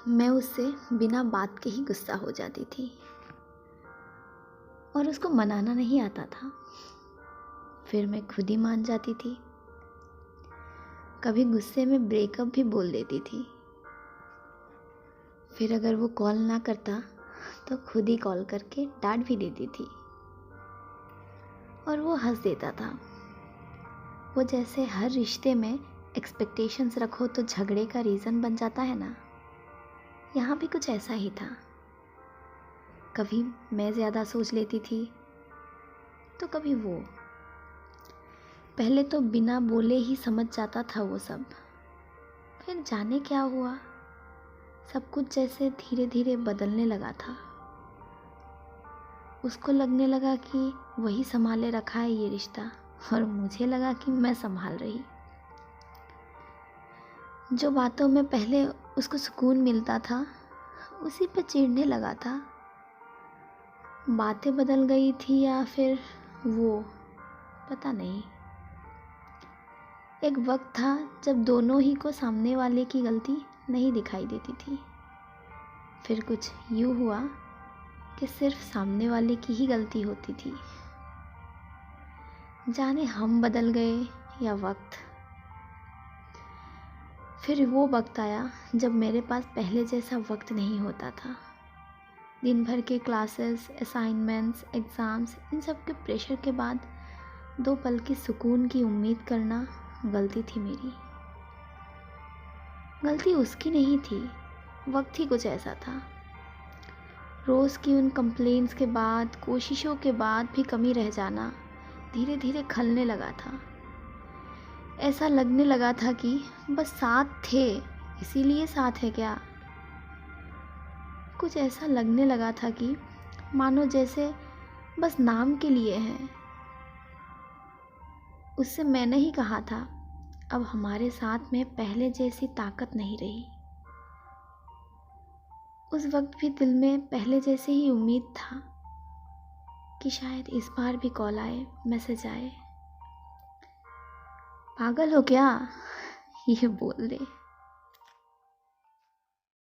मैं उससे बिना बात के ही गुस्सा हो जाती थी और उसको मनाना नहीं आता था। फिर मैं खुद ही मान जाती थी। कभी गुस्से में ब्रेकअप भी बोल देती थी। फिर अगर वो कॉल ना करता तो खुद ही कॉल करके डांट भी देती थी और वो हंस देता था। वो जैसे हर रिश्ते में एक्सपेक्टेशंस रखो तो झगड़े का रीज़न बन जाता है ना, यहाँ भी कुछ ऐसा ही था। कभी मैं ज़्यादा सोच लेती थी तो कभी वो। पहले तो बिना बोले ही समझ जाता था वो सब। फिर जाने क्या हुआ, सब कुछ जैसे धीरे धीरे बदलने लगा था। उसको लगने लगा कि वही संभाले रखा है ये रिश्ता और मुझे लगा कि मैं संभाल रही। जो बातों में पहले उसको सुकून मिलता था उसी पे चिढ़ने लगा था। बातें बदल गई थी या फिर वो, पता नहीं। एक वक्त था जब दोनों ही को सामने वाले की गलती नहीं दिखाई देती थी। फिर कुछ यूँ हुआ कि सिर्फ सामने वाले की ही गलती होती थी। जाने हम बदल गए या वक्त। फिर वो वक्त आया जब मेरे पास पहले जैसा वक्त नहीं होता था। दिन भर के क्लासेस, असाइनमेंट्स, एग्ज़ाम्स, इन सब के प्रेशर के बाद 2 पल की सुकून की उम्मीद करना गलती थी मेरी। गलती उसकी नहीं थी, वक्त ही कुछ ऐसा था। रोज़ की उन कंप्लेंट्स के बाद, कोशिशों के बाद भी कमी रह जाना धीरे धीरे खलने लगा था। ऐसा लगने लगा था कि बस साथ थे इसीलिए साथ है क्या। कुछ ऐसा लगने लगा था कि मानो जैसे बस नाम के लिए हैं। उससे मैंने ही कहा था, अब हमारे साथ में पहले जैसी ताकत नहीं रही। उस वक्त भी दिल में पहले जैसे ही उम्मीद था कि शायद इस बार भी कॉल आए, मैसेज आए। पागल हो क्या, ये बोल दे।